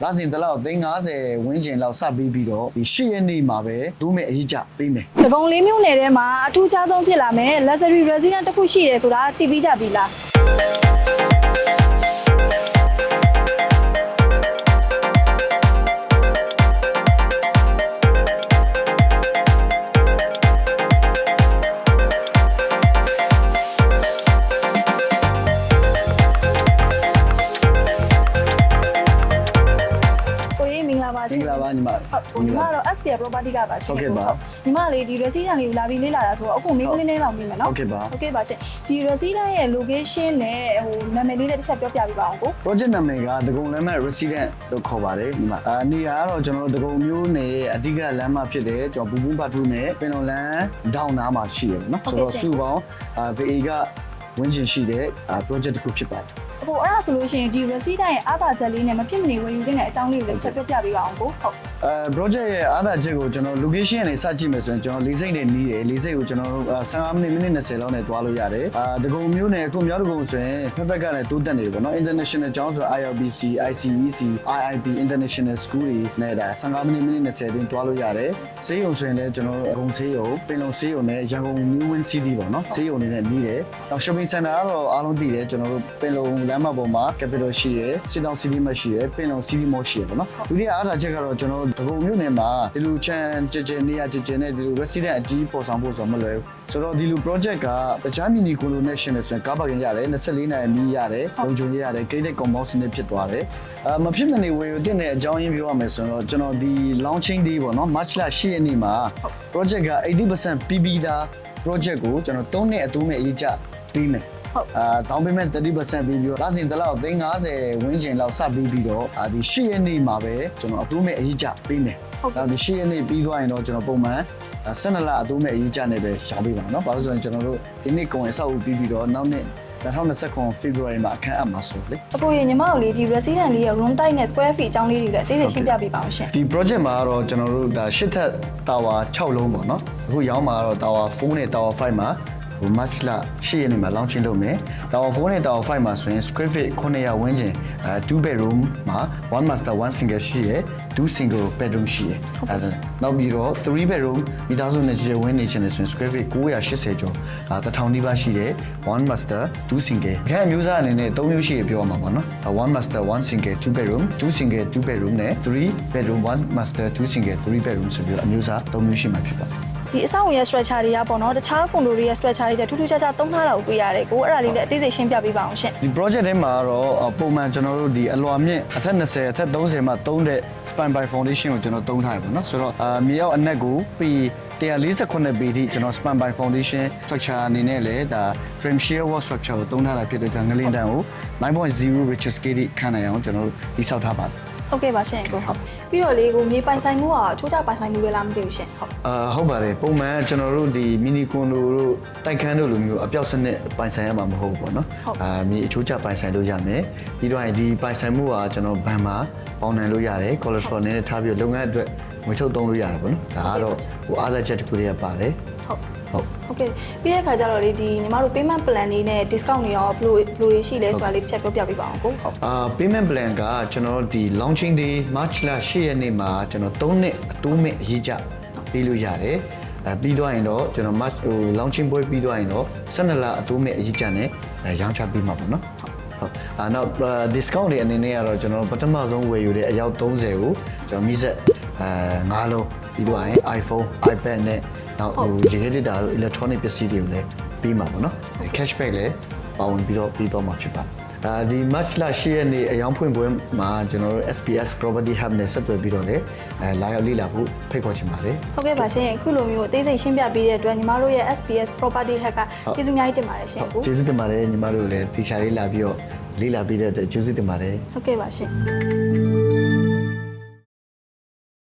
လာစဉ်တလောက်350ဝန်းကျင်လောက်စပြီးပြီးတော့ဒီ8ရက်နေ့မှာပဲဒုမဲ့အရေးကြပေးမယ်။တကုံလေးမျိုးနယ်ထဲမှာအထူးခြားဆုံးဖြစ်လာမယ် luxury residence တစ်ခုရှိတယ်ဆိုတာသိပြီးကြပြီလားမင်္ဂလာပါညီမဟုတ်ညီမတော့ SPF property ကပါရှင်ဟုတ်ကဲ့ပါညီမလေးဒီ resident လေးကိုလာပြီးလေ့လာတာဆိုတော့အခုမေးခွန်းလေးလောက်ပြီးမယ်နော်ဟုတ်ကဲ့ပါဟုတ်ကဲ့ပါရှင်ဒီ resident ရဲ့ location နဲ့နာမည်လေးတစ်ချက်ပြောပြပေးပါအောင်ကို project နာမည်ကဒဂုံလမ်းမ resident လို့ခေါ်ပါတယ်ညီမနေရာကတော့ကျွန်တော်တို့ဒဂုံမျိုးနယ်ရဲ့အဓိကလမ်းမဖြစ်တယ်ကျွန်တော်ဘူဘူးဘတ်ထူးနဲ့ပင်လုံလမ်းဒေါင်းနားမှာရှိတယ်နော်ဆိုတော့စုပေါင်းဘေကဝင်းကျင်ရှိတဲ့ project တစ်ခုဖြစ်ပါတယ်အခုအဲ့ဒါဆိုလို့ရှိရင်ဒီ resident ရဲ့အားသာချက်လေးနဲ့မဖြစ်မနေဝယ်ယူတဲ့အကြောင်းလေးကိုလည်းချက်ပြောပြပေးပါအောင်ကိုဟုတ်project ရဲ့အားသာချက်ကိုကျွန်တော် location နဲ့စကြည့်မယ်ဆိုရင်ကျွန်တော်လေးစိတ်နဲ့နီးတယ်လေးစိတ်ကိုကျွန်တော်15မိနစ်20လောက်နဲ့တွားလို့ရတယ်ဒဂုံမျိုးနဲ့အခုမြောက်ဒဂုံဆိုရင်ဖက်ဖက်ကလည်းတိုးတက်နေပြီပေါ့နော် international ကျောင်းဆို ILBC ICEC IIP international school တွေနဲ့ဒါ15မိနစ်20တွင်တွားလို့ရတယ်ဆေးရုံဆိုရင်လည်းကျွန်တော်ဒဂုံဆေးရုံပင်လုံဆေးရုံနဲ့ရန်ကုန် New Win City ပေါ့နော်ဆေးရုံတွေနဲ့နီးတယ်နောက် shopping center ကတော့အားလုံးသိတယ်ကျွန်တော်တို့ပင်လုံလမ်းမပေါ်မှာ capital ရှိတယ် sit down city mall ရှိတယ်ပင်လုံ city mall ရှိတယ်ပေါ့နော်ဒုတိယအားသာချက်ကတော့ကျွန်တော်ဒဂုံမြို့နယ်မှာဒီလိုချမ်းကြနေရကြနဲ့ဒီလို resident အကြီးပေါ်ဆောင်ဖို့ဆိုမလွယ်ဘူးဆိုတော့ဒီလို project ကတခြား mini colonation နဲ့ဆိုရင်ကားပါကင်ရတယ်24နာရီမြည်ရတယ်လုံခြုံရေးရတယ် gated compound နဲ့ဖြစ်သွားတယ်မဖြစ်မနေဝယ်ယူတဲ့အကြောင်းရင်းပြောရမယ်ဆိုတော့ကျွန်တော်ဒီ launching day ပေါ့နော် March လ10ရက်နေ့မှာ project က 80% ပြီးပြီးသား project ကိုကျွန်တော်3နှစ်အတူမဲ့အရေးကြပေးမယ်down payment 30% ပြီးပြီးတော့လာစဉ်တလောက်350ဝန်းကျင်လောက်စပြီးပြီးတော့ဒီ8ရက်နေ့မှာပဲကျွန်တော်အတူမဲ့အရေးကြပေးမယ်ဒါဒီ8ရက်နေ့ပြီးသွားရင်တော့ကျွန်တော်ပုံမှန်12လအတူမဲ့အရေးကြနဲ့ပဲရှောင်ပေးပါနော်ဘာလို့ဆိုရင်ကျွန်တော်တို့ဒီနေ့ကုန်အဆောက်အဦပြီးပြီးတော့နောက်နှစ်2029 February မှာအခမ်းအပ်မှာဆိုလေအခုညီမတို့လေးဒီ resident လေးရဲ့ room type နဲ့ square feet အကြောင်းလေးတွေလည်းအသေးစိတ်ရှင်းပြပေးပါအောင်ရှင်ဒီ project မှာတော့ကျွန်တော်တို့ဒါ8ထပ် tower 6လုံးပေါ့နော်အခုရောင်းမှာတော့ tower 4နဲ့ tower 5မှာMarch လ10ရက်နေ့မှာ launching လုပ်မယ်။ Tower 4နဲ့ Tower 5မှာဆိုရင် square feet 900ဝန်းကျင်2 bedroom မှာ one master one single ရှိရယ်2 single bedroom ရှိရယ်နောက်ပြီးတော့3 bedroom မိသားစုနဲ့ဝန်းနေချင်တယ်ဆိုရင် square feet 980ကျော်1000နီးပါးရှိတယ် one master 2 single ခန့်အမျိုးသားအနေနဲ့3မျိုးရှိရပြောရမှာပေါ့နော် one master one single 2 bedroom 2 single 2 bedroom နဲ့3 bedroom one master 2 single 3 bedroom ဆိုပြီးအမျိုးသား3မျိုးရှိမှာဖြစ်ပါတယ်ဒီအဆောက်အဦရဲ့ structure တွေကပေါ့နော်တခြားကွန်ဒိုတွေရဲ့ structure တွေထူးထူးခြားခြားသုံးထားတာကိုတွေ့ရတယ်ကိုအဲ့ဒါလေးလည်းအသေးစိတ်ရှင်းပြပေးပါအောင်ရှင်ဒီ project ထဲမှာတော့ပုံမှန်ကျွန်တော်တို့ဒီအလွာမြင့်အထက်20အထက်30မှာသုံးတဲ့ span by foundation ကိုကျွန်တော်သုံးထားရပါတော့ဆိုတော့မြေအောက်အနက်ကိုပြီး148ပေထိကျွန်တော် span by foundation structure အနေနဲ့လည်းဒါ frame shear wall structure ကိုသုံးထားတာဖြစ်တဲ့ကြောင့်ငလင်းတန်းကို 9.0 riches scale ခံနိုင်အောင်ကျွန်တော်တို့တိစောက်ထားပါတယ်ဟုတ်ကဲ့ပါရှင်ကိုဟုတ်ပြီးတော့လေကိုမြေပိုင်ဆိုင်မှုကချိုးကြပိုင်ဆိုင်မှုပဲလားမသိဘူးရှင်ဟုတ်ဟုတ်ပါတယ်ပုံမှန်ကျွန်တော်တို့ဒီမီနီကွန်ဒိုတို့တိုက်ခန်းတို့လိုမျိုးအပြောက်စနစ်ပိုင်ဆိုင်ရမှာမဟုတ်ဘူးပေါ့နော်မြေအချိုးကျပိုင်ဆိုင်လို့ရမယ်ပြီးတော့ဒီပိုင်ဆိုင်မှုကကျွန်တော်ဘဏ်မှာပေါင်နိုင်လို့ရတယ် cholesterol နဲ့ထားပြီးလုပ်ငန်းအတွက်ငွေထုတ်သုံးလို့ရတယ်ပေါ့နော်ဒါကတော့ဟိုအားသက်ချက်တစ်ခုတည်းပါတယ်ဟုတ်ကဲ့ပြီးတဲ့ခါကျတော့လေဒီညီမတို့ payment plan လေးနဲ့ discount တွေရောဘယ်လိုရှိလဲဆိုတာလေးတစ်ချက်ပြောပြပေးပါအောင်ကိုဟုတ်payment plan ကကျွန်တော်ဒီ launching day March လ10ရက်နေ့မှာကျွန်တော်3နှစ်အတိုးမဲ့အရေးကြပေးလို့ရတယ်ပြီးတော့ရင်တော့ကျွန်တော် March launching ပွဲပြီးတော့ရင်တော့12လအတိုးမဲ့အရေးကြနဲ့ရောင်းချပေးမှာပေါ့နော်ဟုတ်နောက် discount တွေအနေနဲ့ကတော့ကျွန်တော်ပထမဆုံးဝယ်ယူတဲ့အယောက်30ကိုကျွန်တော်မိဆက်5လုံးပြီးတော့ရင် iPhone iPad နဲ့နောက်ရေခဲတာတို့ electronic ပစ္စည်းတွေကိုလည်းပြီးမှာပေါ့နော် cashback လည်းပါဝင်ပြီးတော့ပြီးတော့မှာဖြစ်ပါတယ်ဒီ March လ10ရက်နေ့အယောင်ဖွင့်ပွဲမှာကျွန်တော်တို့ SPS Property Hub နဲ့ဆက်သွယ်ပြီးတော့လည်းလာရောက်လေ့လာဖို့ဖိတ်ခေါ်ချင်ပါတယ်ဟုတ်ကဲ့ပါရှင်အခုလိုမျိုးအသေးစိတ်ရှင်းပြပေးတဲ့အတွက်ညီမတို့ရဲ့ SPS Property Hub ကကျေးဇူးအများကြီးတင်ပါတယ်ရှင်ကိုကျေးဇူးတင်ပါတယ်ညီမတို့လည်းတီချာလေးလာပြီးတော့လေ့လာပေးတဲ့အတွက်ကျေးဇူးတင်ပါတယ်ဟုတ်ကဲ့ပါရှင်